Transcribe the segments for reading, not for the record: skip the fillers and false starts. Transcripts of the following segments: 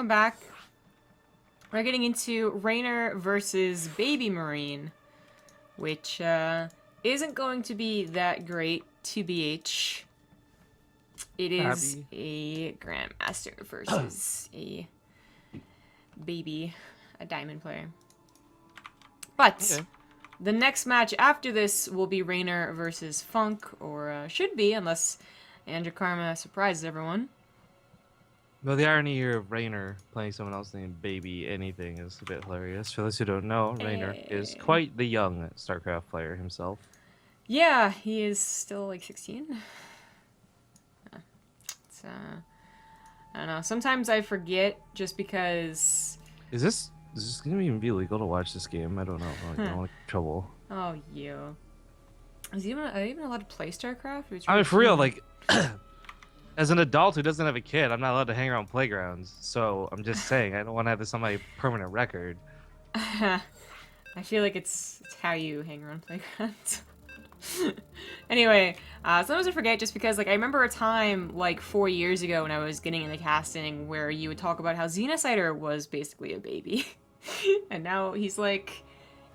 welcome back. We're getting into Reynor versus BabyMarine, which isn't going to be that great, TBH. It is a Grandmaster versus a diamond player. But the next match after this will be Reynor versus Funk, or should be, unless Andrew Karma surprises everyone. Well, the irony here of Reynor playing someone else named Baby Anything is a bit hilarious. For those who don't know, Reynor is quite the young StarCraft player himself. Yeah, he is still like 16. It's, I don't know. Sometimes I forget just because... Is this going to even be legal to watch this game? I don't know. I don't want trouble. Oh, you. Are you even allowed to play StarCraft? I mean, for real, like... As an adult who doesn't have a kid, I'm not allowed to hang around playgrounds. So I'm just saying, I don't want to have this on my permanent record. I feel like it's how you hang around playgrounds. Anyway, sometimes I forget just because, like, I remember a time, like, 4 years ago when I was getting into casting where you would talk about how Xenocider was basically a baby. And now he's, like,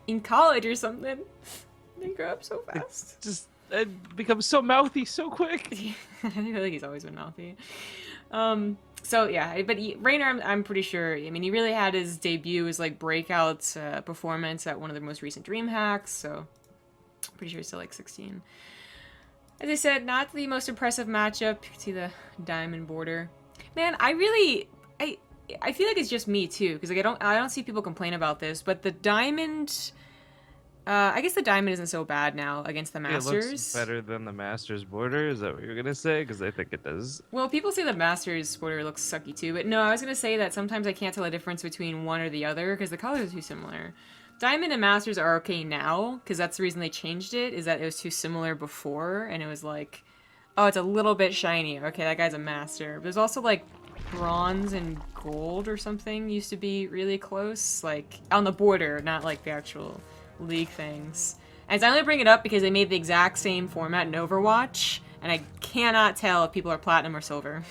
in college or something. They grow up so fast. It becomes so mouthy so quick. I feel like he's always been mouthy. So yeah, but Reynor, I'm pretty sure. I mean, he really had his debut as like breakout performance at one of the most recent DreamHacks. So I'm pretty sure he's still like 16. As I said, not the most impressive matchup. You can see the diamond border. Man, I feel like it's just me too, because like I don't see people complain about this, but the diamond. I guess the diamond isn't so bad now against the Masters. It looks better than the Masters border. Is that what you're going to say? Because I think it does. Well, people say the Masters border looks sucky too, but no, I was going to say that sometimes I can't tell a difference between one or the other because the colors are too similar. Diamond and Masters are okay now because that's the reason they changed it, is that it was too similar before, and it was like, oh, it's a little bit shiny. Okay, that guy's a Master. But there's also like bronze and gold or something used to be really close, like on the border, not like the actual league things. And I only bring it up because they made the exact same format in Overwatch, and I cannot tell if people are platinum or silver.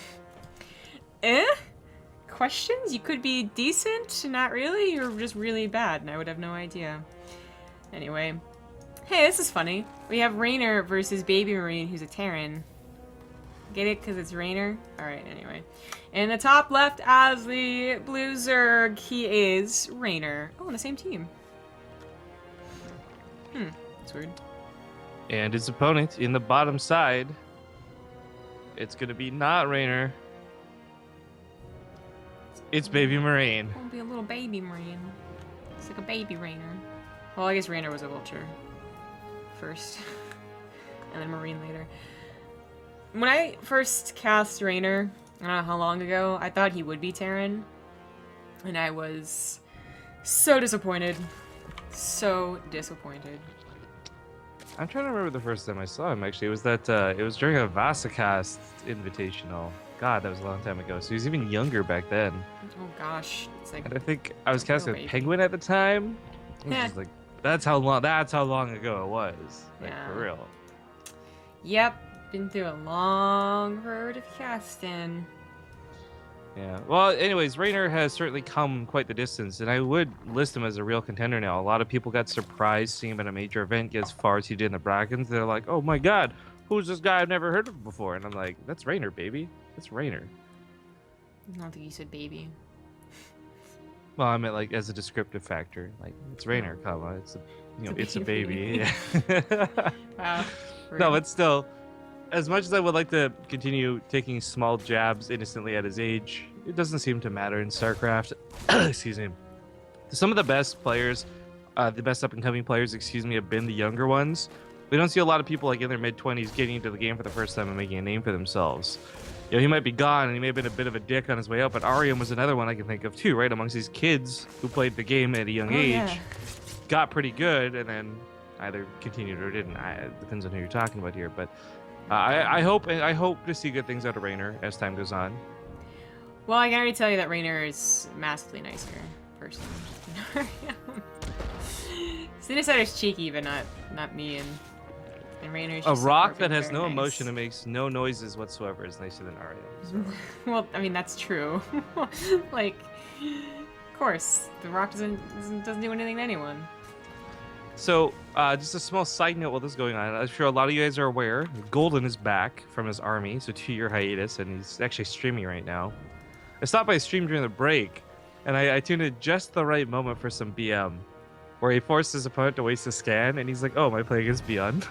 Questions? You could be decent, not really, you're just really bad, and I would have no idea. Anyway. Hey, this is funny. We have Reynor versus BabyMarine, who's a Terran. Get it? Because it's Reynor? Alright, anyway. In the top left as the blue Zerg, he is Reynor. Oh, on the same team. That's weird. And his opponent in the bottom side, it's going to be not Reynor. It's BabyMarine. It'll be a little BabyMarine. It's like a baby Reynor. Well, I guess Reynor was a vulture first, and then Marine later. When I first cast Reynor, I don't know how long ago, I thought he would be Terran, and I was so disappointed. So disappointed. I'm trying to remember the first time I saw him, actually. It was that, it was during a Vasacast invitational. God, that was a long time ago. So he was even younger back then. Oh gosh. It's like, and I think I was casting with Penguin at the time. It was just like, that's how long ago it was. Like, yeah. For real. Yep. Been through a long road of casting. Yeah. Well, anyways, Reynor has certainly come quite the distance, and I would list him as a real contender now. A lot of people got surprised seeing him at a major event get as far as he did in the brackets. They're like, oh my god, who's this guy I've never heard of before? And I'm like, that's Reynor, baby. That's Reynor. I don't think you said baby. Well, I meant like as a descriptive factor. Like, it's Reynor, comma. It's a, you know, it's a baby. Wow. No, but still, as much as I would like to continue taking small jabs innocently at his age, it doesn't seem to matter in StarCraft. Excuse me. Some of the best players, the best up-and-coming players, have been the younger ones. We don't see a lot of people like in their mid-20s getting into the game for the first time and making a name for themselves. You know, he might be gone and he may have been a bit of a dick on his way up, but Arium was another one I can think of too, right? Amongst these kids who played the game at a young age, got pretty good, and then either continued or didn't. It depends on who you're talking about here, but I hope to see good things out of Reynor as time goes on. Well, I can already tell you that Reynor is massively nicer person. Xenocider's cheeky, but not mean. And Reynor's A just so rock perfect, that has very no nice. emotion and makes no noises whatsoever is nicer than Aria. So. Well, I mean that's true. Like, of course, the rock doesn't do anything to anyone. So, just a small side note while this is going on. I'm sure a lot of you guys are aware, Golden is back from his army, so 2-year hiatus, and he's actually streaming right now. I stopped by his stream during the break, and I tuned in just the right moment for some BM, where he forced his opponent to waste a scan, and he's like, oh, am I playing against Beyond?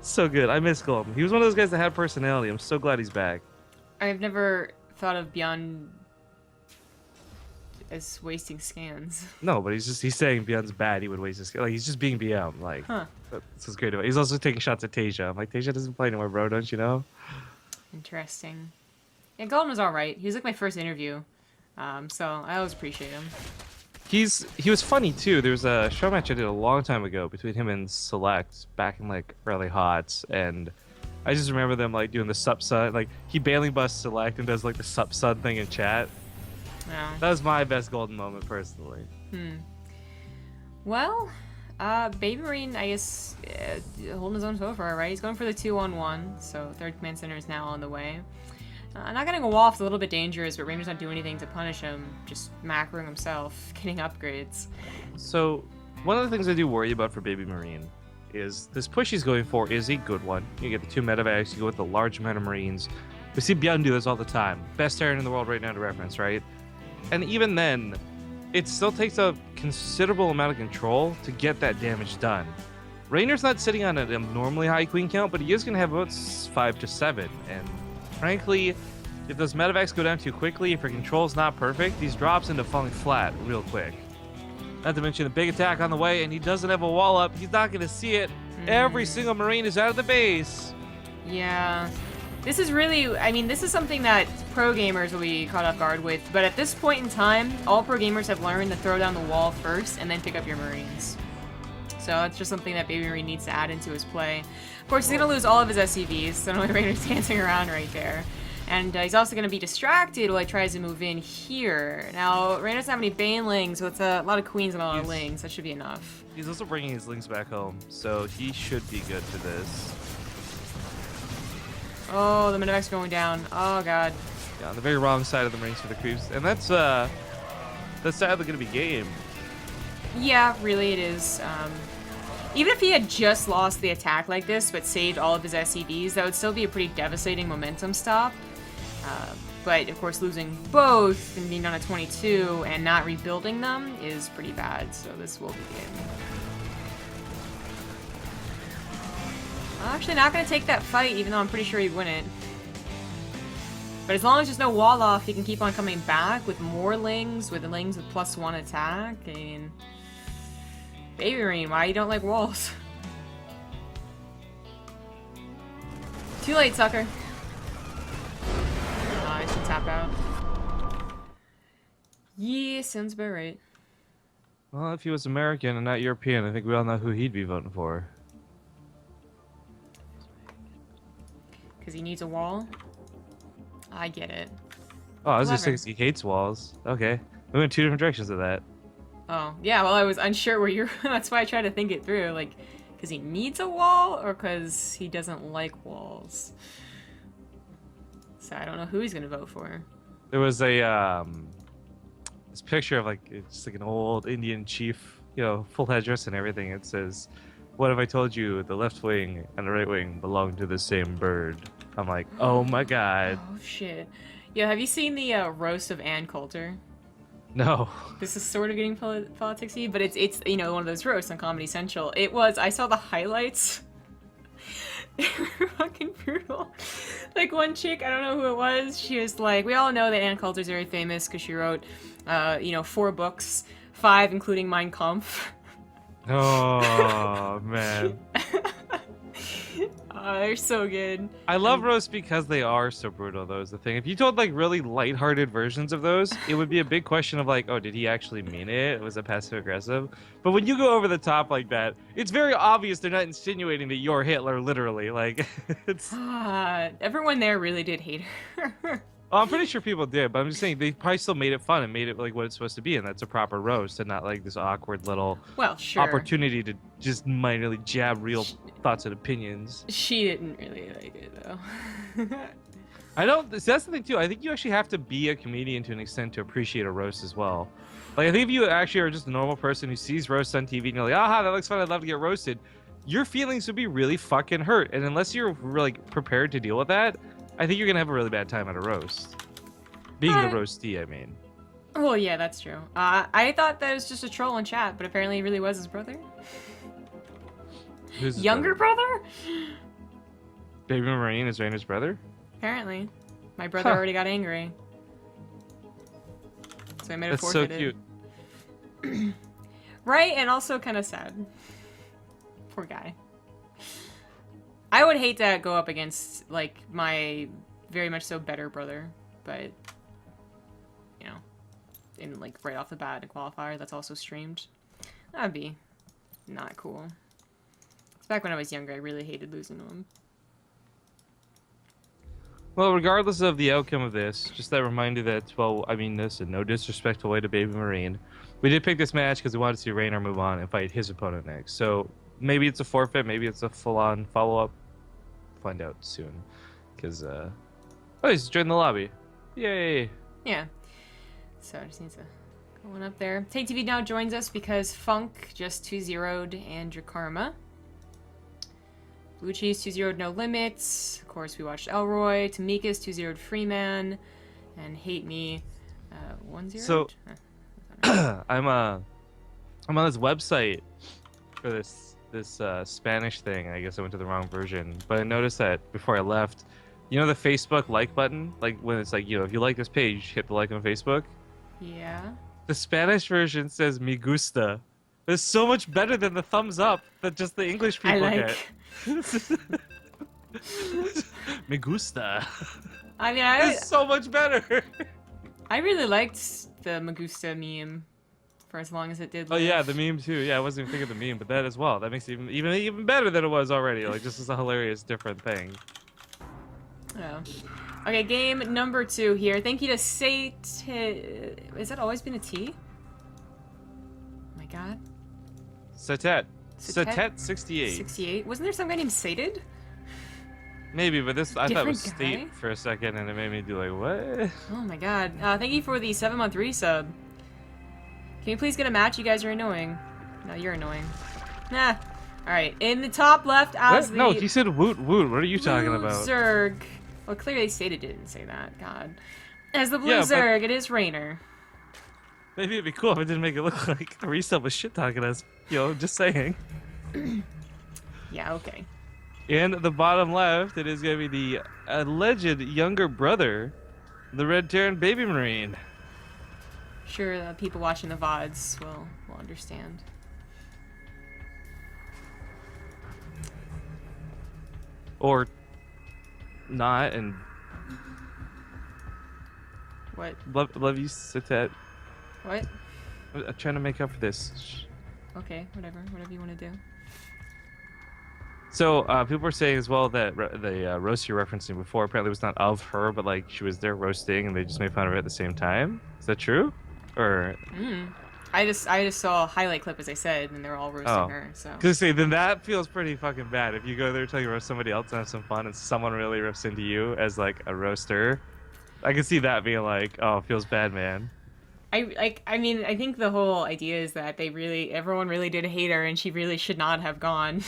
So good. I miss Golden. He was one of those guys that had personality. I'm so glad he's back. I've never thought of Beyond as wasting scans. No, but he's saying Beyond's bad. He would waste his scan. Like, he's just being BM. Like, Huh. this is great. He's also taking shots at Tasia. I'm like, Tasia doesn't play anymore, bro. Don't you know? Interesting. Yeah, Golden was alright. He was like my first interview. So I always appreciate him. He was funny too. There was a show match I did a long time ago between him and Select back in like early hots, and I just remember them like doing the sup sun, like he bailing busts Select and does like the sup sun thing in chat. Yeah. That was my best Golden moment personally. Well, BabyMarine, I guess, holding his own so far, right? He's going for the 2-on-1, so third command center is now on the way. Not getting a wall is a little bit dangerous, but Reynor's not doing anything to punish him, just macroing himself, getting upgrades. So one of the things I do worry about for BabyMarine is this push he's going for is a good one. You get the 2 medevacs, you go with the large amount of Marines. We see Beyond do this all the time. Best Terran in the world right now to reference, right? And even then, it still takes a considerable amount of control to get that damage done. Reynor's not sitting on an abnormally high queen count, but he is going to have about 5 to 7. And frankly, if those medevacs go down too quickly, if your control's not perfect, these drops into falling flat real quick. Not to mention the big attack on the way, and he doesn't have a wall up. He's not going to see it. Every single Marine is out of the base. Yeah. This is really, I mean, this is something that pro gamers will be caught off guard with, but at this point in time, all pro gamers have learned to throw down the wall first and then pick up your Marines. So it's just something that BabyMarine needs to add into his play. Of course, he's going to lose all of his SCVs, so only Reynor's dancing around right there. And he's also going to be distracted while he tries to move in here. Now, Reynor doesn't have any Banelings, so it's a lot of Queens and a lot of Lings. That should be enough. He's also bringing his Lings back home, so he should be good for this. Oh, the medevac's going down. Oh, God. Yeah, on the very wrong side of the Marines for the creeps. And that's sadly going to be game. Yeah, really it is. Even if he had just lost the attack like this, but saved all of his SCVs, that would still be a pretty devastating momentum stop. But, of course, losing both and being down at 22 and not rebuilding them is pretty bad, so this will be game. I'm actually not going to take that fight, even though I'm pretty sure he'd win it. But as long as there's no wall off, he can keep on coming back with more Lings, with the Lings with +1 attack. I mean, BabyMarine, why you don't like walls? Too late, sucker. Nice, to tap out. Yeah, sounds about right. Well, if he was American and not European, I think we all know who he'd be voting for. Because he needs a wall? I get it. Oh, I was just Clever. thinking he hates walls. Okay. We went 2 different directions of that. Oh, yeah, well, I was unsure where you're... That's why I tried to think it through. Like, because he needs a wall or because he doesn't like walls? So I don't know who he's going to vote for. There was a, this picture of, like, it's like an old Indian chief, you know, full headdress and everything. It says, "What have I told you? The left wing and the right wing belong to the same bird." I'm like, oh my god. Oh, shit. Yo, have you seen the roast of Ann Coulter? No. This is sort of getting politics-y, but it's you know, one of those roasts on Comedy Central. It was, I saw the highlights. They were fucking brutal. Like, one chick, I don't know who it was, she was like, we all know that Ann Coulter's very famous because she wrote, you know, 4 books, 5 including Mein Kampf. Oh, man. They're so good. I love roasts because they are so brutal, though, is the thing. If you told, like, really lighthearted versions of those, it would be a big question of, like, oh, did he actually mean it? Was it passive-aggressive? But when you go over the top like that, it's very obvious they're not insinuating that you're Hitler, literally. Like, it's... Everyone there really did hate her. Oh, I'm pretty sure people did, but I'm just saying they probably still made it fun and made it like what it's supposed to be, and that's a proper roast and not like this awkward little Well, sure. opportunity to just minorly jab real thoughts and opinions. She didn't really like it though. I don't. That's the thing too. I think you actually have to be a comedian to an extent to appreciate a roast as well. Like I think if you actually are just a normal person who sees roasts on TV and you're like, aha, that looks fun, I'd love to get roasted, your feelings would be really fucking hurt. And unless you're really prepared to deal with that, I think you're gonna have a really bad time at a roast. Being the roastee, I mean. Well, yeah, that's true. I thought that was just a troll in chat, but apparently it really was his brother. Who's his Younger brother? BabyMarine is Reynor's brother? Apparently. My brother already got angry. So I made it That's so forfeited. cute. Right, and also kind of sad. Poor guy. I would hate to go up against, like, my very much so better brother, but, you know, in, like, right off the bat in Qualifier, that's also streamed. That'd be not cool. 'Cause back when I was younger, I really hated losing to him. Well, regardless of the outcome of this, just that reminder that, well, I mean this, and no disrespectful way to BabyMarine, we did pick this match because we wanted to see Reynor move on and fight his opponent next. So maybe it's a forfeit, maybe it's a full-on follow-up. Find out soon. Because, oh, he's joined the lobby. Yay! Yeah. So I just need to go on up there. Take TV now joins us because Funk just 2-0'd Andrew Karma. Blue Cheese 2-0'd No Limits. Of course, we watched Elroy. Tamika's 2-0'd Freeman. And Hate Me 1-0'd. So, I'm on this website for this Spanish thing. I guess I went to the wrong version. But I noticed that before I left, you know the Facebook like button? Like when it's like, you know, if you like this page, hit the like on Facebook. Yeah. The Spanish version says me gusta. It's so much better than the thumbs up that just the English people get. Me gusta. I mean, It's so much better. I really liked the Me Gusta meme for as long as it did. Oh yeah, the meme too. Yeah, I wasn't even thinking of the meme, but that as well. That makes it even better than it was already. Like just as a hilarious different thing. Oh. Okay, game number 2 here. Thank you to Sate. Has that always been a T? Oh my god. Satet 68. 68. Wasn't there some guy named Sated? Maybe, but this I thought it was Different State guy? for a second, and it made me do like, what? Oh my god. Thank you for the 7-month resub. Can you please get a match? You guys are annoying. No, you're annoying. Nah. Alright, in the top left as What? the... No, he said woot woot. What are you talking about? Zerg. Well, clearly Sated didn't say that. God. As the blue Yeah, but- Zerg, it is Reynor. Maybe it'd be cool if it didn't make it look like the resub was shit talking us. Yo, just saying. Yeah, okay. In the bottom left, it is going to be the alleged younger brother, the Red Terran BabyMarine. Sure, the people watching the VODs will understand. Or not, and What? love you, Satet. What? I'm trying to make up for this. Okay, whatever you want to do. So people were saying as well that the roast you're referencing before apparently was not of her, but like she was there roasting, and they just made fun of her at the same time. Is that true? Or I just saw a highlight clip, as I said, and they were all roasting her. So. Cause see, then that feels pretty fucking bad. If you go there trying to roast somebody else and have some fun, and someone really rips into you as like a roaster, I can see that being like, oh, it feels bad, man. I mean, I think the whole idea is that everyone really did hate her, and she really should not have gone,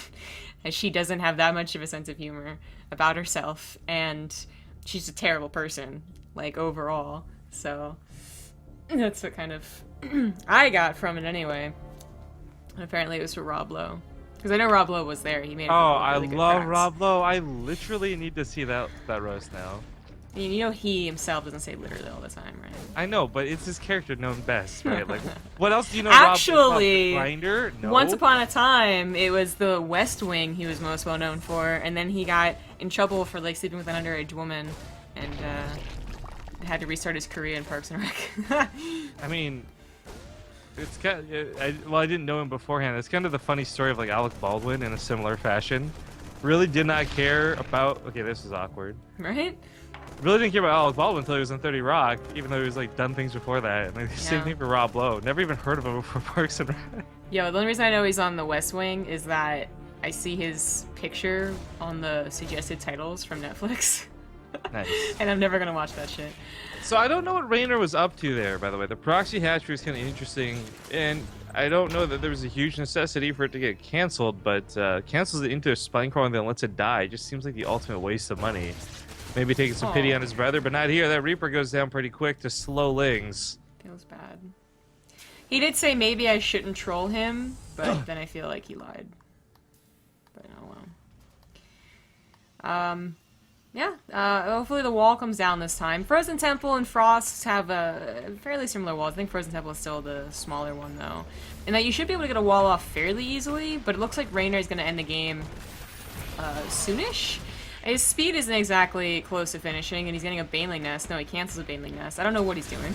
as she doesn't have that much of a sense of humor about herself, and she's a terrible person, like, overall. So, that's what kind of I got from it anyway. And apparently it was for Rob Lowe. Because I know Rob Lowe was there. He made a couple of really good love cracks. Rob Lowe. I literally need to see that roast now. I mean, you know he himself doesn't say literally all the time, right? I know, but it's his character known best, right? Like, what else do you know? Actually, Rob Grinder? No. Once upon a time, it was the West Wing he was most well known for, and then he got in trouble for like sleeping with an underage woman, and had to restart his career in Parks and Rec. I mean, it's kind of, I didn't know him beforehand. It's kind of the funny story of like Alec Baldwin in a similar fashion. really did not care about. Okay, this is awkward. Right? Really didn't care about Alec Baldwin until he was in 30 Rock, even though he was like done things before that. And like, the same thing for Rob Lowe. Never even heard of him before Parks and Rec. Yeah, the only reason I know he's on the West Wing is that I see his picture on the suggested titles from Netflix. Nice. And I'm never gonna watch that shit. So I don't know what Reynor was up to there, by the way. The proxy hatchery is kind of interesting, and I don't know that there was a huge necessity for it to get canceled, but cancels it into a spine crawl and then lets it die. It just seems like the ultimate waste of money. Maybe taking some pity on his brother, but not here. That Reaper goes down pretty quick to slow lings. Feels bad. He did say maybe I shouldn't troll him, but then I feel like he lied. But oh well. Yeah, hopefully the wall comes down this time. Frozen Temple and Frost have a fairly similar walls. I think Frozen Temple is still the smaller one, though. And that you should be able to get a wall off fairly easily, but it looks like Reynor is going to end the game soonish. His speed isn't exactly close to finishing, and he's getting a Baneling Nest. No, he cancels a Baneling Nest. I don't know what he's doing.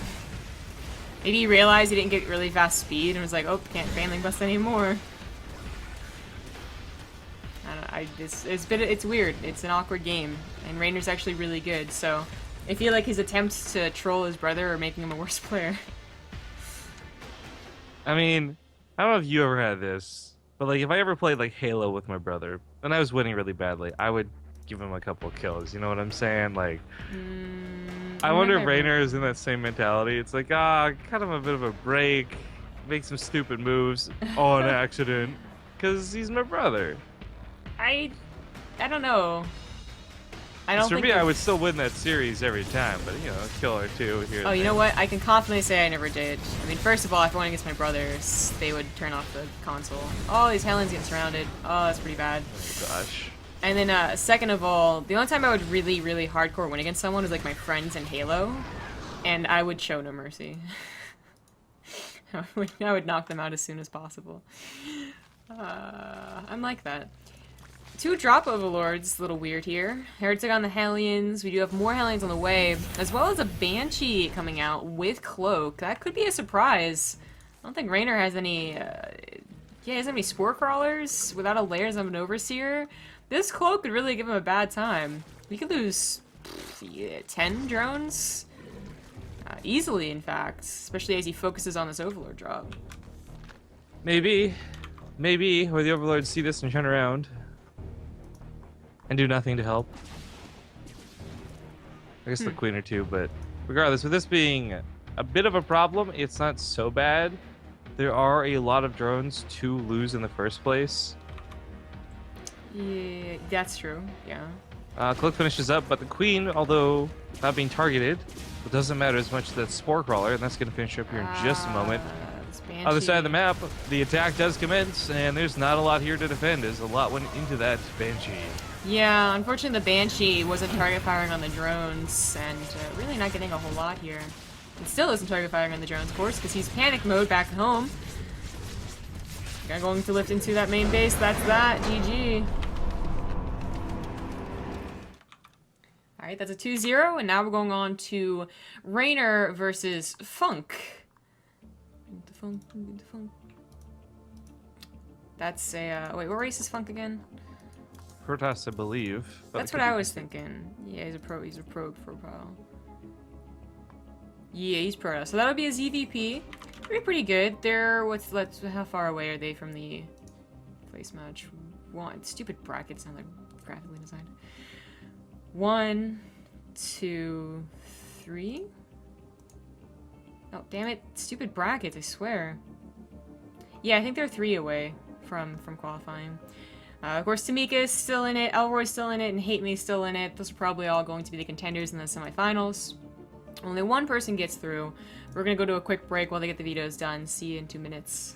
Maybe he realized he didn't get really fast speed and was like, oh, can't Baneling Bust anymore. I don't know, it's weird. It's an awkward game, and Reynor's actually really good, so I feel like his attempts to troll his brother are making him a worse player. I mean, I don't know if you ever had this, but like if I ever played like Halo with my brother and I was winning really badly, I would give him a couple of kills. You know what I'm saying? Like, I wonder if Reynor is in that same mentality. It's like, cut him a bit of a break, make some stupid moves on accident, because he's my brother. I don't know. I don't think for me, I would still win that series every time, but you know, a kill or two here. Oh, you know what? I can confidently say I never did. I mean, first of all, if I went against my brothers, they would turn off the console. Oh, these Helens getting surrounded. Oh, that's pretty bad. Oh gosh. And then, second of all, the only time I would really, really hardcore win against someone was like my friends in Halo, and I would show no mercy. I would knock them out as soon as possible. I'm like that. 2 drop overlords, a little weird here. Heretic on the Hellions. We do have more Hellions on the way, as well as a Banshee coming out with Cloak. That could be a surprise. I don't think Reynor has any. He doesn't have any Spore Crawlers without a Layers of an Overseer. This Cloak could really give him a bad time. We could lose 10 drones easily, in fact, especially as he focuses on this Overlord drop. Maybe, or the Overlords see this and turn around. And do nothing to help. I guess the Queen or two, but regardless, with this being a bit of a problem, it's not so bad. There are a lot of drones to lose in the first place. Yeah, that's true, yeah. Cloak finishes up, but the Queen, although not being targeted, it doesn't matter as much as that Spore Crawler, and that's going to finish up here in just a moment. Other side of the map, the attack does commence, and there's not a lot here to defend, as a lot went into that Banshee. Yeah, unfortunately the Banshee wasn't target firing on the drones, and really not getting a whole lot here. It still isn't target firing on the drones, of course, because he's panic mode back home. Guy going to lift into that main base, that's that, GG. Alright, that's a 2-0, and now we're going on to Reynor versus Funk. That's a, wait, what race is Funk again? Protoss, I believe. That's what I was thinking. Yeah, he's a pro profile. Yeah, he's Protoss. So that'll be a ZvP. Pretty good. They're, how far away are they from the place match? Stupid brackets sound like graphically designed. 1, 2, 3. Oh, damn it. Stupid brackets, I swear. Yeah, I think they're 3 away from qualifying. Of course, Tamika's still in it, Elroy's still in it, and Hate Me's still in it. Those are probably all going to be the contenders in the semifinals. Only one person gets through. We're going to go to a quick break while they get the videos done. See you in 2 minutes.